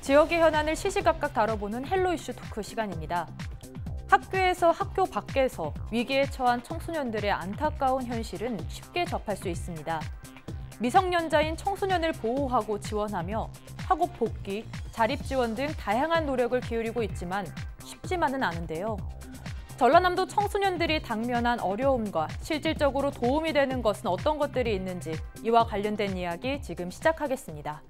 지역의 현안을 시시각각 다뤄보는 헬로 이슈 토크 시간입니다. 학교에서 학교 밖에서 위기에 처한 청소년들의 안타까운 현실은 쉽게 접할 수 있습니다. 미성년자인 청소년을 보호하고 지원하며 학업 복귀, 자립 지원 등 다양한 노력을 기울이고 있지만 쉽지만은 않은데요. 전라남도 청소년들이 당면한 어려움과 실질적으로 도움이 되는 것은 어떤 것들이 있는지 이와 관련된 이야기 지금 시작하겠습니다.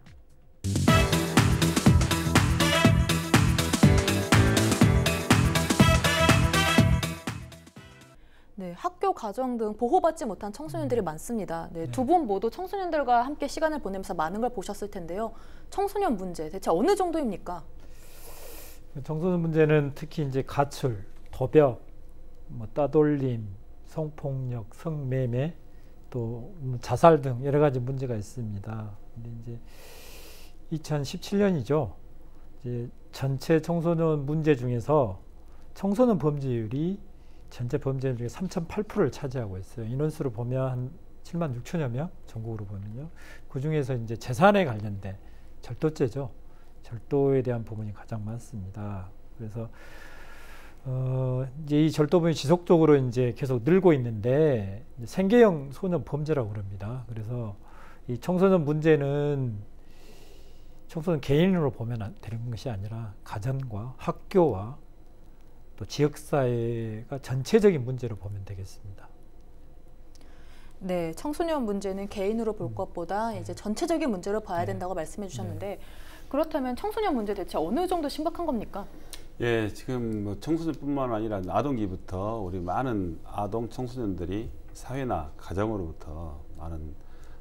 네, 학교, 가정 등 보호받지 못한 청소년들이 많습니다. 네, 두 분 모두 청소년들과 함께 시간을 보내면서 많은 걸 보셨을 텐데요. 청소년 문제 대체 어느 정도입니까? 청소년 문제는 특히 이제 가출, 도벽, 따돌림, 성폭력, 성매매, 또 자살 등 여러 가지 문제가 있습니다. 근데 이제 2017년이죠. 이제 전체 청소년 문제 중에서 청소년 범죄율이 전체 범죄율 중에 3.8%를 차지하고 있어요. 인원수로 보면 한 7만 6천여 명, 전국으로 보면요. 그 중에서 이제 재산에 관련된 절도죄죠. 절도에 대한 부분이 가장 많습니다. 그래서 이제 이 절도 부분이 지속적으로 이제 계속 늘고 있는데 생계형 소년 범죄라고 그럽니다. 그래서 이 청소년 문제는 청소년 개인으로 보면 되는 것이 아니라 가정과 학교와 또 지역사회가 전체적인 문제로 보면 되겠습니다. 네, 청소년 문제는 개인으로 볼 것보다 이제 전체적인 문제로 봐야 된다고 말씀해 주셨는데 그렇다면 청소년 문제 대체 어느 정도 심각한 겁니까? 예, 지금 청소년뿐만 아니라 아동기부터 우리 많은 아동 청소년들이 사회나 가정으로부터 많은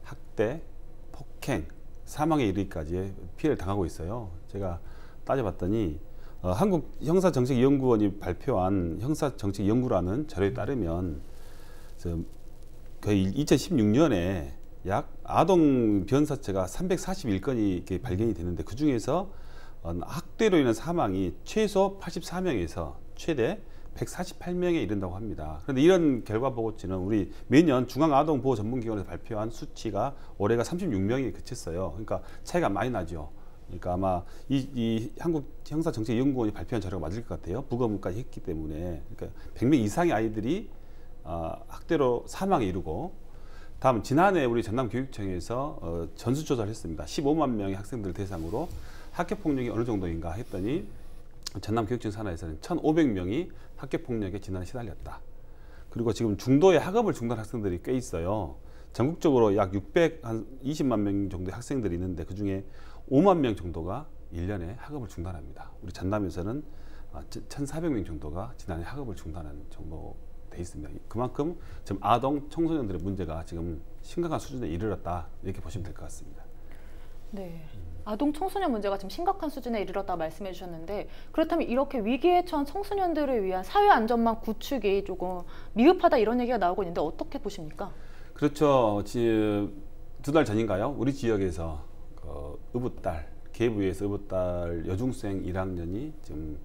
학대, 폭행, 사망에 이르기까지 피해를 당하고 있어요. 제가 따져봤더니 한국형사정책연구원이 발표한 형사정책연구라는 자료에 따르면 거의 2016년에 약 아동 변사체가 341건이 발견이 되는데 그 중에서 학대로 인한 사망이 최소 84명에서 최대 148명에 이른다고 합니다. 그런데 이런 결과 보고치는 우리 매년 중앙아동보호전문기관에서 발표한 수치가 올해가 36명에 그쳤어요. 그러니까 차이가 많이 나죠. 그러니까 아마 이 한국형사정책연구원이 발표한 자료가 맞을 것 같아요. 부검까지 했기 때문에. 그러니까 100명 이상의 아이들이 학대로 사망에 이르고, 다음 지난해 우리 전남교육청에서 전수조사를 했습니다. 15만 명의 학생들 대상으로 학교폭력이 어느 정도인가 했더니 전남교육청 산하에서는 1,500명이 학교폭력에 지난해 시달렸다. 그리고 지금 중도의 학업을 중단한 학생들이 꽤 있어요. 전국적으로 약 620만 명 정도의 학생들이 있는데 그중에 5만 명 정도가 1년에 학업을 중단합니다. 우리 전남에서는 1,400명 정도가 지난해 학업을 중단한 정도 돼 있습니다. 그만큼 지금 아동 청소년들의 문제가 지금 심각한 수준에 이르렀다, 이렇게 보시면 될 것 같습니다. 네, 아동 청소년 문제가 지금 심각한 수준에 이르렀다 말씀해 주셨는데, 그렇다면 이렇게 위기에 처한 청소년들을 위한 사회 안전망 구축이 조금 미흡하다 이런 얘기가 나오고 있는데 어떻게 보십니까? 그렇죠. 두 달 전인가요? 우리 지역에서 의붓딸, 계부에서 의붓딸 여중생 1학년이 지금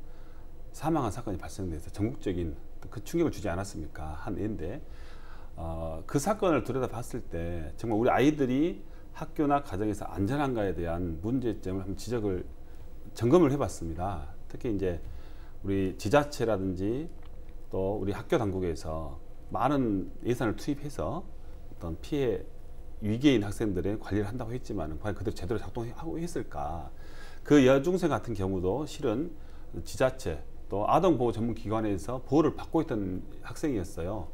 사망한 사건이 발생돼서 전국적인 그 충격을 주지 않았습니까? 한 애인데 그 사건을 들여다봤을 때 정말 우리 아이들이 학교나 가정에서 안전한가에 대한 문제점을 한번 점검을 해봤습니다. 특히 이제 우리 지자체라든지 또 우리 학교 당국에서 많은 예산을 투입해서 어떤 피해 위기인 학생들의 관리를 한다고 했지만 과연 그대로 제대로 작동하고 있을까? 그 여중생 같은 경우도 실은 지자체 또 아동보호 전문기관에서 보호를 받고 있던 학생이었어요.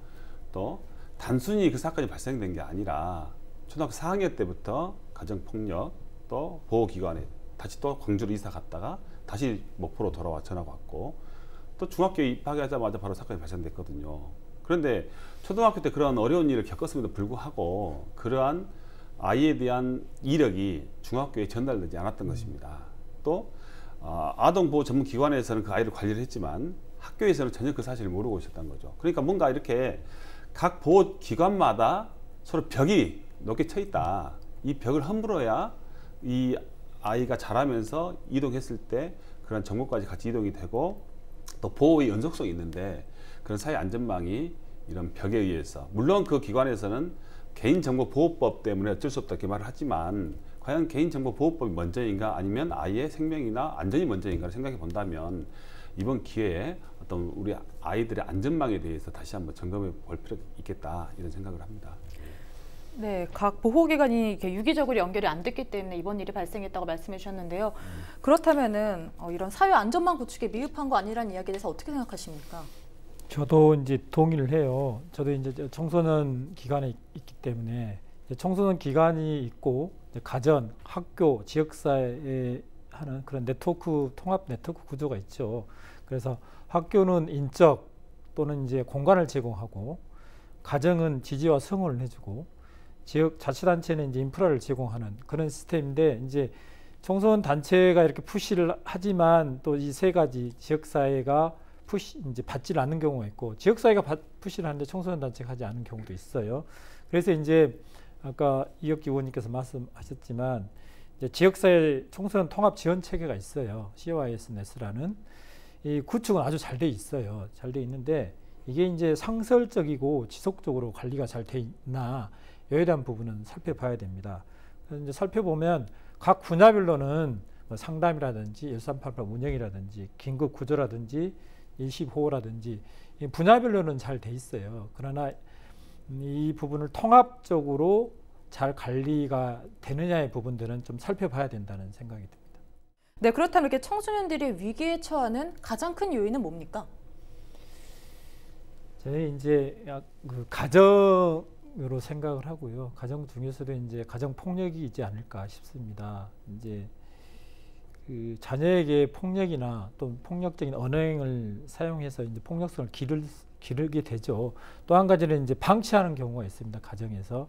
또 단순히 그 사건이 발생된 게 아니라 초등학교 4학년 때부터 가정폭력 또 보호기관에 다시 또 광주로 이사 갔다가 다시 목포로 돌아와 전화가 왔고, 또 중학교에 입학하자마자 바로 사건이 발생됐거든요. 그런데 초등학교 때 그런 어려운 일을 겪었음에도 불구하고 그러한 아이에 대한 이력이 중학교에 전달되지 않았던 것입니다. 또 아동보호 전문기관에서는 그 아이를 관리를 했지만 학교에서는 전혀 그 사실을 모르고 있었던 거죠. 그러니까 뭔가 이렇게 각 보호기관마다 서로 벽이 높게 쳐 있다. 이 벽을 허물어야 이 아이가 자라면서 이동했을 때 그런 정보까지 같이 이동이 되고 또 보호의 연속성이 있는데, 그런 사회 안전망이 이런 벽에 의해서, 물론 그 기관에서는 개인정보보호법 때문에 어쩔 수 없다 이렇게 말을 하지만 과연 개인정보보호법이 먼저인가 아니면 아이의 생명이나 안전이 먼저인가를 생각해 본다면 이번 기회에 어떤 우리 아이들의 안전망에 대해서 다시 한번 점검해 볼 필요가 있겠다 이런 생각을 합니다. 네, 각 보호기관이 이렇게 유기적으로 연결이 안 됐기 때문에 이번 일이 발생했다고 말씀해 주셨는데요. 그렇다면은 이런 사회 안전망 구축에 미흡한 거 아니라는 이야기에 대해서 어떻게 생각하십니까? 저도 이제 동의를 해요. 저도 이제 청소년 기관에 있기 때문에 청소년 기관이 있고 가정, 학교, 지역사회에 하는 그런 네트워크 통합 네트워크 구조가 있죠. 그래서 학교는 인적 또는 이제 공간을 제공하고 가정은 지지와 성원을 해주고 지역 자치단체는 이제 인프라를 제공하는 그런 시스템인데 이제 청소년 단체가 이렇게 푸시를 하지만 또 이 세 가지 지역사회가 이제 받지 않는 경우가 있고 지역사회가 푸시를 하는데 청소년 단체가 하지 않은 경우도 있어요. 그래서 이제 아까 이혁기 의원님께서 말씀하셨지만 이제 지역사회 청소년 통합 지원 체계가 있어요. CYSNS라는 이 구축은 아주 잘 돼 있어요. 잘 돼 있는데 이게 이제 상설적이고 지속적으로 관리가 잘 돼 있나 여기에 대한 부분은 살펴봐야 됩니다. 그래서 이제 살펴보면 각 분야별로는 뭐 상담이라든지 1388 운영이라든지 긴급 구조라든지 일시보호라든지 이 분야별로는 잘 돼 있어요. 그러나 이 부분을 통합적으로 잘 관리가 되느냐의 부분들은 좀 살펴봐야 된다는 생각이 듭니다. 네, 그렇다면 이렇게 청소년들이 위기에 처하는 가장 큰 요인은 뭡니까? 저희 이제 그 가정으로 생각을 하고요. 가정 중에서도 이제 가정 폭력이 있지 않을까 싶습니다. 이제 그 자녀에게 폭력이나 또 폭력적인 언행을 사용해서 이제 폭력성을 기르게 되죠. 또 한 가지는 이제 방치하는 경우가 있습니다. 가정에서.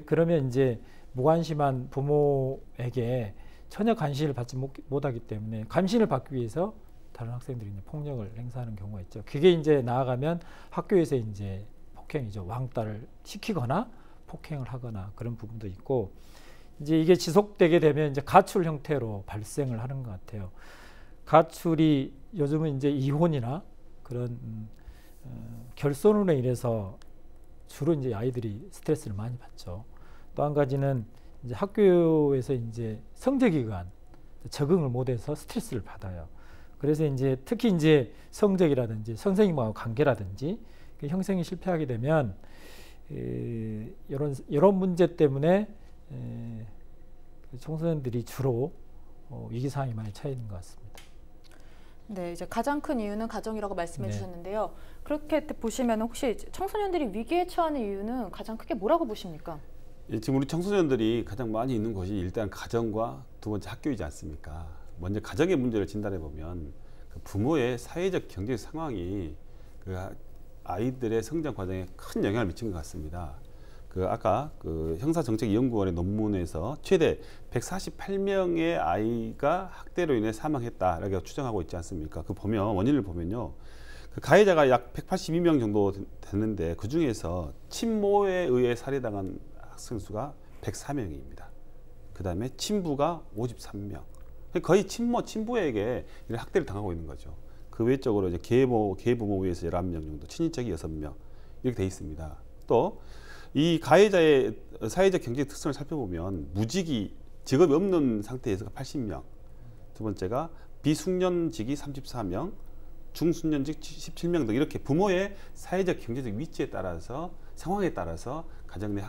그러면 이제 무관심한 부모에게 전혀 관심을 받지 못하기 때문에 감시를 받기 위해서 다른 학생들이 이제 폭력을 행사하는 경우가 있죠. 그게 이제 나아가면 학교에서 이제 폭행이죠. 왕따를 시키거나 폭행을 하거나 그런 부분도 있고 이제 이게 지속되게 되면 이제 가출 형태로 발생을 하는 것 같아요. 가출이 요즘은 이제 이혼이나 그런 결손으로 인해서 주로 이제 아이들이 스트레스를 많이 받죠. 또 한 가지는 이제 학교에서 이제 성적이간 적응을 못해서 스트레스를 받아요. 그래서 이제 특히 이제 성적이라든지 선생님하고 관계라든지 형성이 실패하게 되면 이런 문제 때문에 청소년들이 주로 위기 상황이 많이 처해 있는 것 같습니다. 네, 이제 가장 큰 이유는 가정이라고 말씀해 네. 주셨는데요. 그렇게 보시면 혹시 청소년들이 위기에 처하는 이유는 가장 크게 뭐라고 보십니까? 예, 지금 우리 청소년들이 가장 많이 있는 곳이 일단 가정과 두 번째 학교이지 않습니까? 먼저 가정의 문제를 진단해 보면 그 부모의 사회적 경제적 상황이 그 아이들의 성장 과정에 큰 영향을 미친 것 같습니다. 그 아까 그 형사정책연구원의 논문에서 최대 148명의 아이가 학대로 인해 사망했다라고 추정하고 있지 않습니까? 그 보면 원인을 보면요, 그 가해자가 약 182명 정도 되는데 그 중에서 친모에 의해 살해당한 학생 수가 104명입니다. 그 다음에 친부가 53명. 거의 친부에게 이런 학대를 당하고 있는 거죠. 그 외적으로 이제 계부모에 의해서 11명 정도, 친인척이 6명 이렇게 돼 있습니다. 또 이 가해자의 사회적 경제 특성을 살펴보면 무직이 직업이 없는 상태에서 80명, 두 번째가 비숙련직이 34명, 중숙련직 17명 등 이렇게 부모의 사회적 경제적 위치에 따라서 상황에 따라서 가정 내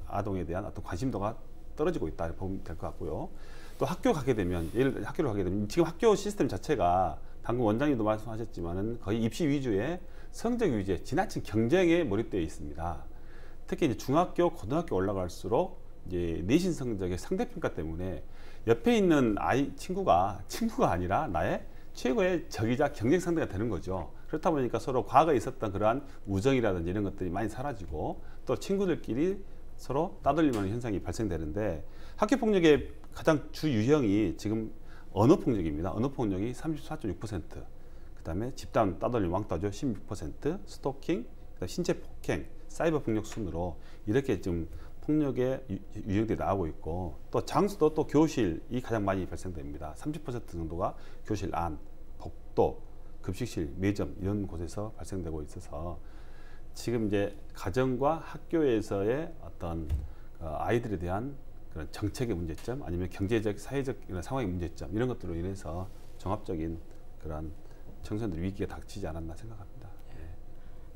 아동에 대한 어떤 관심도가 떨어지고 있다 보면 될 것 같고요. 또 학교를 가게 되면 지금 학교 시스템 자체가 방금 원장님도 말씀하셨지만은 거의 입시 위주의 성적 위주의 지나친 경쟁에 몰입되어 있습니다. 특히 이제 중학교, 고등학교 올라갈수록 이제 내신 성적의 상대평가 때문에 옆에 있는 친구가 아니라 나의 최고의 적이자 경쟁 상대가 되는 거죠. 그렇다 보니까 서로 과거에 있었던 그러한 우정이라든지 이런 것들이 많이 사라지고 또 친구들끼리 서로 따돌림하는 현상이 발생되는데 학교 폭력의 가장 주 유형이 지금 언어 폭력입니다. 언어 폭력이 34.6%, 그 다음에 집단 따돌림 왕따죠 16%, 스토킹, 그다음에 신체 폭행, 사이버 폭력 순으로 이렇게 좀 폭력의 유형들이 나오고 있고 또 장소도 또 교실이 가장 많이 발생됩니다. 30% 정도가 교실 안, 복도, 급식실, 매점 이런 곳에서 발생되고 있어서 지금 이제 가정과 학교에서의 어떤 아이들에 대한 그런 정책의 문제점 아니면 경제적, 사회적 이런 상황의 문제점 이런 것들로 인해서 종합적인 그런 청소년들 위기가 닥치지 않았나 생각합니다.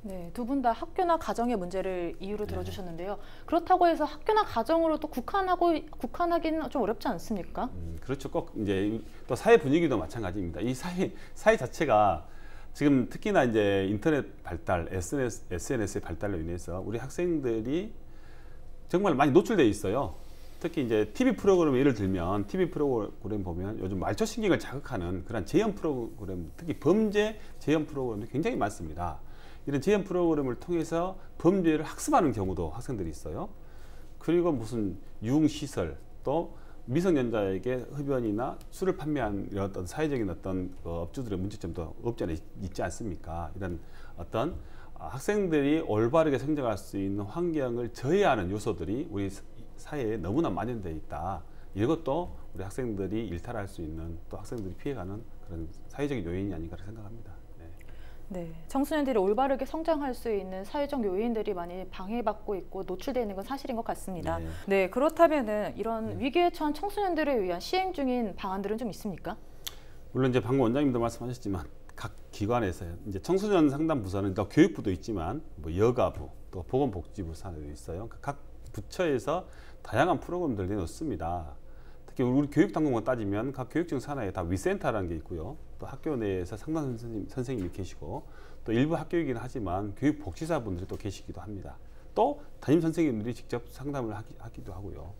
네, 두 분 다 학교나 가정의 문제를 이유로 네. 들어주셨는데요. 그렇다고 해서 학교나 가정으로 또 국한하기는 좀 어렵지 않습니까? 그렇죠. 꼭 이제 또 사회 분위기도 마찬가지입니다. 이 사회 자체가 지금 특히나 이제 인터넷 발달, SNS의 발달로 인해서 우리 학생들이 정말 많이 노출되어 있어요. 특히 이제 TV 프로그램 예를 들면 TV 프로그램 보면 요즘 말초 신경을 자극하는 그런 재현 프로그램, 특히 범죄 재현 프로그램이 굉장히 많습니다. 이런 재현 프로그램을 통해서 범죄를 학습하는 경우도 학생들이 있어요. 그리고 무슨 유흥시설 또 미성년자에게 흡연이나 술을 판매한 이런 어떤 사회적인 어떤 업주들의 문제점도 없지 않아 있지 않습니까? 이런 어떤 학생들이 올바르게 성장할 수 있는 환경을 저해하는 요소들이 우리 사회에 너무나 만연되어 있다. 이것도 우리 학생들이 일탈할 수 있는 또 학생들이 피해가는 그런 사회적인 요인이 아닌가 생각합니다. 네, 청소년들이 올바르게 성장할 수 있는 사회적 요인들이 많이 방해받고 있고 노출되어 있는 건 사실인 것 같습니다. 네. 네, 그렇다면은 이런 위기에 처한 청소년들을 위한 시행 중인 방안들은 좀 있습니까? 물론 이제 방금 원장님도 말씀하셨지만 각 기관에서 이제 청소년 상담 부서는 또 교육부도 있지만 뭐 여가부 또 보건복지부 산하도 있어요. 각 부처에서 다양한 프로그램들을 내놓습니다. 특히 우리 교육당국만 따지면 각 교육청 산하에 다 위센터라는 게 있고요. 또 학교 내에서 상담 선생님이 계시고 또 일부 학교이긴 하지만 교육복지사분들이 또 계시기도 합니다. 또 담임 선생님들이 직접 상담을 하기도 하고요.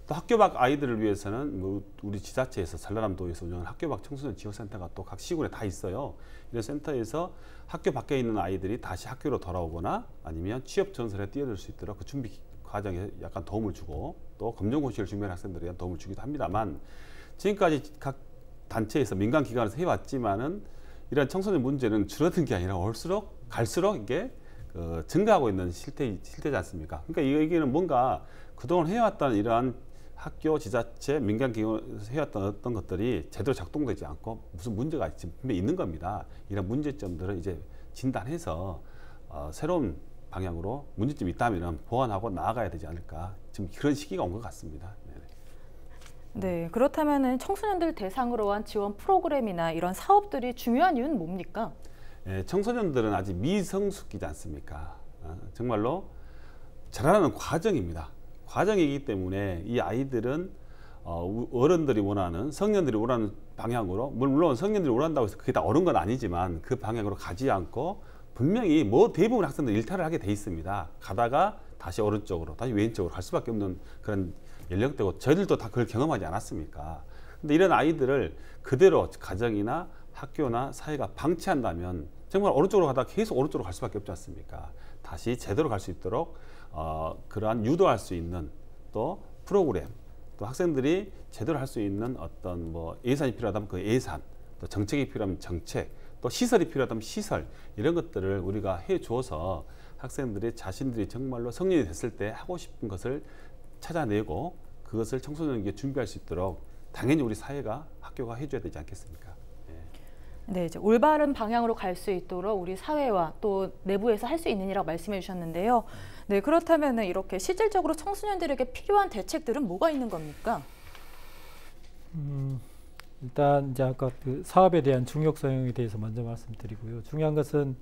또 학교 밖 아이들을 위해서는 뭐 우리 지자체에서 전라남도에서 운영하는 학교 밖 청소년 지원센터가 또 각 시군에 다 있어요. 이런 센터에서 학교 밖에 있는 아이들이 다시 학교로 돌아오거나 아니면 취업 전선에 뛰어들 수 있도록 그 준비 과정에 약간 도움을 주고 또 검정고시를 준비하는 학생들에 대한 도움을 주기도 합니다만 지금까지 각 단체에서 민간기관에서 해왔지만은 이런 청소년 문제는 줄어든 게 아니라 갈수록 이게 증가하고 있는 실태지 않습니까? 그러니까 이게는 뭔가 그동안 해왔던 이러한 학교, 지자체, 민간기관에서 해왔던 어떤 것들이 제대로 작동되지 않고 무슨 문제가 지금 분명히 있는 겁니다. 이런 문제점들을 이제 진단해서 새로운 방향으로 문제점이 있다면 보완하고 나아가야 되지 않을까. 지금 그런 시기가 온 것 같습니다. 네, 그렇다면 청소년들 대상으로 한 지원 프로그램이나 이런 사업들이 중요한 이유는 뭡니까? 청소년들은 아직 미성숙이지 않습니까? 정말로 자라나는 과정입니다. 과정이기 때문에 이 아이들은 어른들이 원하는, 성년들이 원하는 방향으로, 물론 성년들이 원한다고 해서 그게 다 옳은 건 아니지만 그 방향으로 가지 않고 분명히 대부분 학생들 일탈을 하게 돼 있습니다. 가다가 다시 오른쪽으로, 다시 왼쪽으로 갈 수밖에 없는 그런 연령대고 저희들도 다 그걸 경험하지 않았습니까? 근데 이런 아이들을 그대로 가정이나 학교나 사회가 방치한다면 정말 오른쪽으로 가다가 계속 오른쪽으로 갈 수밖에 없지 않습니까? 다시 제대로 갈 수 있도록 그러한 유도할 수 있는 또 프로그램, 또 학생들이 제대로 할 수 있는 어떤 뭐 예산이 필요하다면 그 예산, 또 정책이 필요하면 정책, 또 시설이 필요하다면 시설, 이런 것들을 우리가 해줘서 학생들이 자신들이 정말로 성인이 됐을 때 하고 싶은 것을 찾아내고 그것을 청소년에게 준비할 수 있도록 당연히 우리 사회가, 학교가 해줘야 되지 않겠습니까? 네, 이제 올바른 방향으로 갈 수 있도록 우리 사회와 또 내부에서 할 수 있는 일이라고 말씀해 주셨는데요. 네, 그렇다면 이렇게 실질적으로 청소년들에게 필요한 대책들은 뭐가 있는 겁니까? 일단 이제 아까 그 사업에 대한 중요성에 대해서 먼저 말씀드리고요. 중요한 것은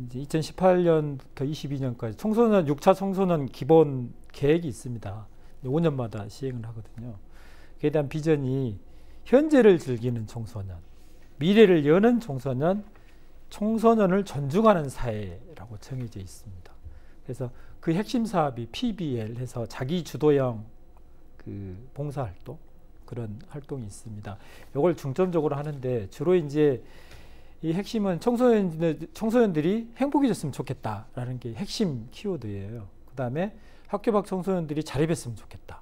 이제 2018년부터 22년까지 청소년 6차 청소년 기본 계획이 있습니다. 5년마다 시행을 하거든요. 그에 대한 비전이 현재를 즐기는 청소년, 미래를 여는 청소년, 청소년을 존중하는 사회라고 정해져 있습니다. 그래서 그 핵심 사업이 PBL 해서 자기 주도형 그 봉사활동, 그런 활동이 있습니다. 이걸 중점적으로 하는데 주로 이제 이 핵심은 청소년들이 행복해졌으면 좋겠다라는 게 핵심 키워드예요. 그 다음에 학교 밖 청소년들이 자립했으면 좋겠다.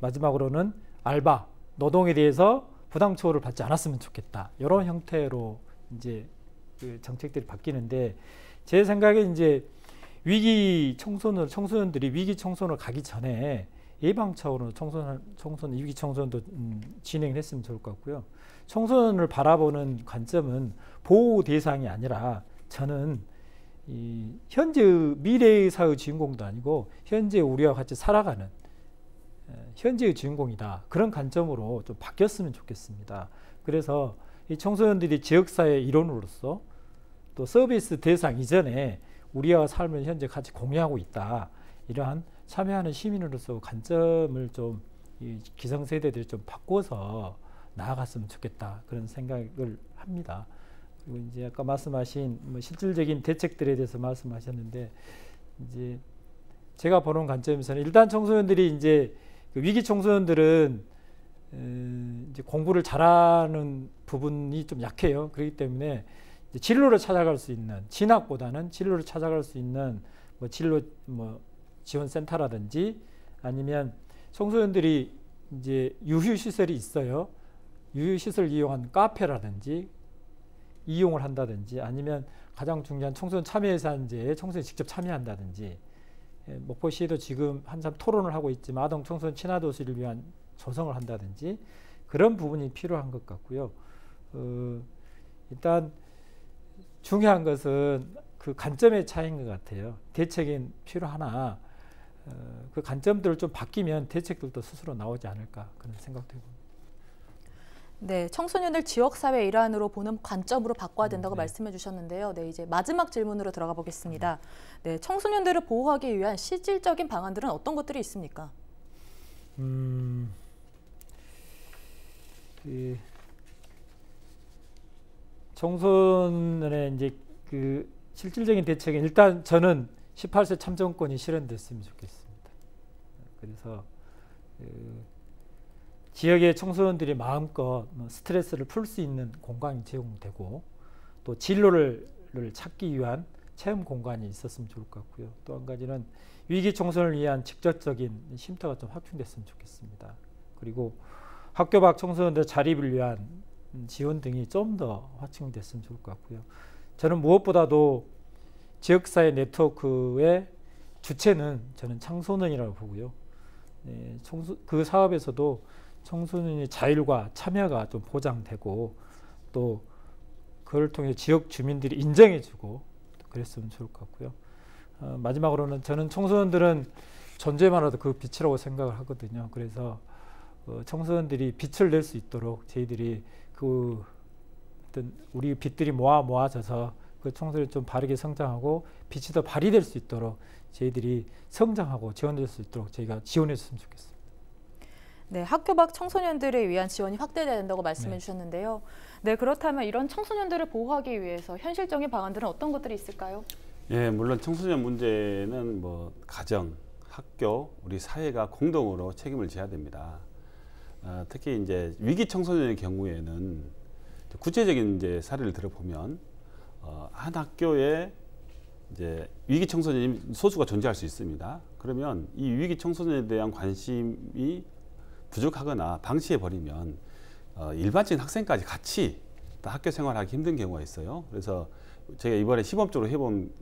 마지막으로는 알바, 노동에 대해서 부당 처우를 받지 않았으면 좋겠다. 이런 형태로 이제 그 정책들이 바뀌는데 제 생각에 이제 청소년들이 위기 청소년을 가기 전에 예방 차원으로 청소년 위기 청소년도 진행을 했으면 좋을 것 같고요. 청소년을 바라보는 관점은 보호 대상이 아니라 저는 현재 미래의 사회 주인공도 아니고 현재 우리와 같이 살아가는 현재의 주인공이다. 그런 관점으로 좀 바뀌었으면 좋겠습니다. 그래서 이 청소년들이 지역사회의 일원으로서 또 서비스 대상 이전에 우리와 삶을 현재 같이 공유하고 있다. 이러한 참여하는 시민으로서 관점을 좀 이 기성세대들이 좀 바꿔서 나아갔으면 좋겠다. 그런 생각을 합니다. 그리고 이제 아까 말씀하신 뭐 실질적인 대책들에 대해서 말씀하셨는데 이제 제가 보는 관점에서는 일단 청소년들이 이제 그 위기 청소년들은 이제 공부를 잘하는 부분이 좀 약해요. 그렇기 때문에 이제 진로를 찾아갈 수 있는 진학보다는 진로를 찾아갈 수 있는 뭐 진로 뭐 지원센터라든지 아니면 청소년들이 이제 유휴 시설이 있어요. 유휴 시설 이용한 카페라든지 이용을 한다든지 아니면 가장 중요한 청소년 참여예산제에 청소년이 직접 참여한다든지 목포시에도 지금 한참 토론을 하고 있지만 아동 청소년 친화도시를 위한 조성을 한다든지 그런 부분이 필요한 것 같고요. 일단 중요한 것은 그 관점의 차이인 것 같아요. 대책이 필요하나 그 관점들을 좀 바뀌면 대책들도 스스로 나오지 않을까 그런 생각도 해봅니다. 네, 청소년을 지역사회 일환으로 보는 관점으로 바꿔야 된다고 말씀해 주셨는데요. 네, 이제 마지막 질문으로 들어가 보겠습니다. 네, 청소년들을 보호하기 위한 실질적인 방안들은 어떤 것들이 있습니까? 청소년의 이제 그 실질적인 대책은 일단 저는 18세 참정권이 실현됐으면 좋겠습니다. 그래서 지역의 청소년들이 마음껏 스트레스를 풀 수 있는 공간이 제공되고 또 진로를 찾기 위한 체험 공간이 있었으면 좋을 것 같고요. 또 한 가지는 위기 청소년을 위한 직접적인 쉼터가 좀 확충됐으면 좋겠습니다. 그리고 학교 밖 청소년들 자립을 위한 지원 등이 좀 더 확충됐으면 좋을 것 같고요. 저는 무엇보다도 지역사회 네트워크의 주체는 저는 청소년이라고 보고요. 그 사업에서도 청소년의 자율과 참여가 좀 보장되고 또 그걸 통해 지역 주민들이 인정해주고 그랬으면 좋을 것 같고요. 마지막으로는 저는 청소년들은 존재만으로도 그 빛이라고 생각을 하거든요. 그래서 청소년들이 빛을 낼 수 있도록 저희들이 그 어떤 우리 빛들이 모아져서 그 청소년이 좀 바르게 성장하고 빛이 더 발휘될 수 있도록 저희들이 성장하고 지원될 수 있도록 저희가 지원했으면 좋겠습니다. 네, 학교 밖 청소년들을 위한 지원이 확대돼야 된다고 말씀해 주셨는데요. 네, 그렇다면 이런 청소년들을 보호하기 위해서 현실적인 방안들은 어떤 것들이 있을까요? 예, 물론 청소년 문제는 뭐 가정, 학교, 우리 사회가 공동으로 책임을 져야 됩니다. 특히 이제 위기 청소년의 경우에는 구체적인 이제 사례를 들어보면 한 학교에 이제 위기 청소년이 소수가 존재할 수 있습니다. 그러면 이 위기 청소년에 대한 관심이 부족하거나 방치해 버리면 일반적인 학생까지 같이 학교 생활하기 힘든 경우가 있어요. 그래서 제가 이번에 시범적으로 해본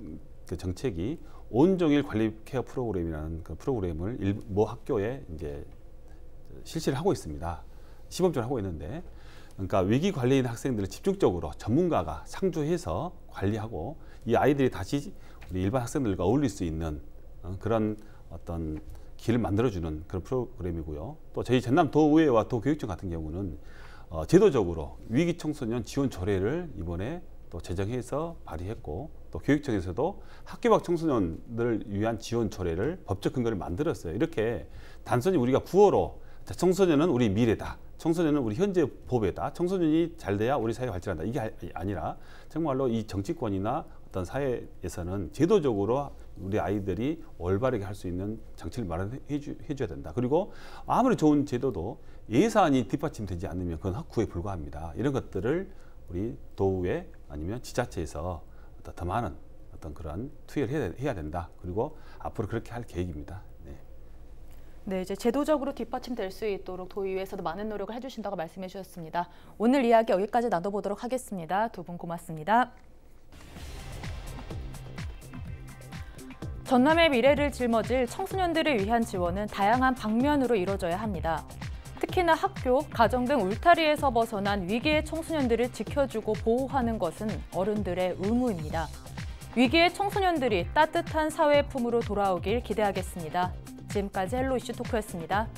그 정책이 온종일 관리 케어 프로그램이라는 그 프로그램을 모 학교에 이제 실시를 하고 있습니다. 시범적으로 하고 있는데, 그러니까 위기 관리인 학생들을 집중적으로 전문가가 상주해서 관리하고 이 아이들이 다시 우리 일반 학생들과 어울릴 수 있는 그런 어떤 길을 만들어주는 그런 프로그램이고요. 또 저희 전남 도의회와 도교육청 같은 경우는 제도적으로 위기 청소년 지원 조례를 이번에 또 제정해서 발의했고, 또 교육청에서도 학교 밖 청소년들을 위한 지원 조례를 법적 근거를 만들었어요. 이렇게 단순히 우리가 구호로 청소년은 우리 미래다, 청소년은 우리 현재 보배다, 청소년이 잘 돼야 우리 사회가 발전한다, 이게 아니라 정말로 이 정치권이나 어떤 사회에서는 제도적으로 우리 아이들이 올바르게 할 수 있는 장치를 마련해줘야 된다. 그리고 아무리 좋은 제도도 예산이 뒷받침되지 않으면 그건 학구에 불과합니다. 이런 것들을 우리 도의회 아니면 지자체에서 더 많은 어떤 그런 투여를 해야 된다. 그리고 앞으로 그렇게 할 계획입니다. 네, 이제 제도적으로 뒷받침될 수 있도록 도의회에서도 많은 노력을 해주신다고 말씀해 주셨습니다. 오늘 이야기 여기까지 나눠보도록 하겠습니다. 두 분 고맙습니다. 전남의 미래를 짊어질 청소년들을 위한 지원은 다양한 방면으로 이루어져야 합니다. 특히나 학교, 가정 등 울타리에서 벗어난 위기의 청소년들을 지켜주고 보호하는 것은 어른들의 의무입니다. 위기의 청소년들이 따뜻한 사회의 품으로 돌아오길 기대하겠습니다. 지금까지 헬로 이슈 토크였습니다.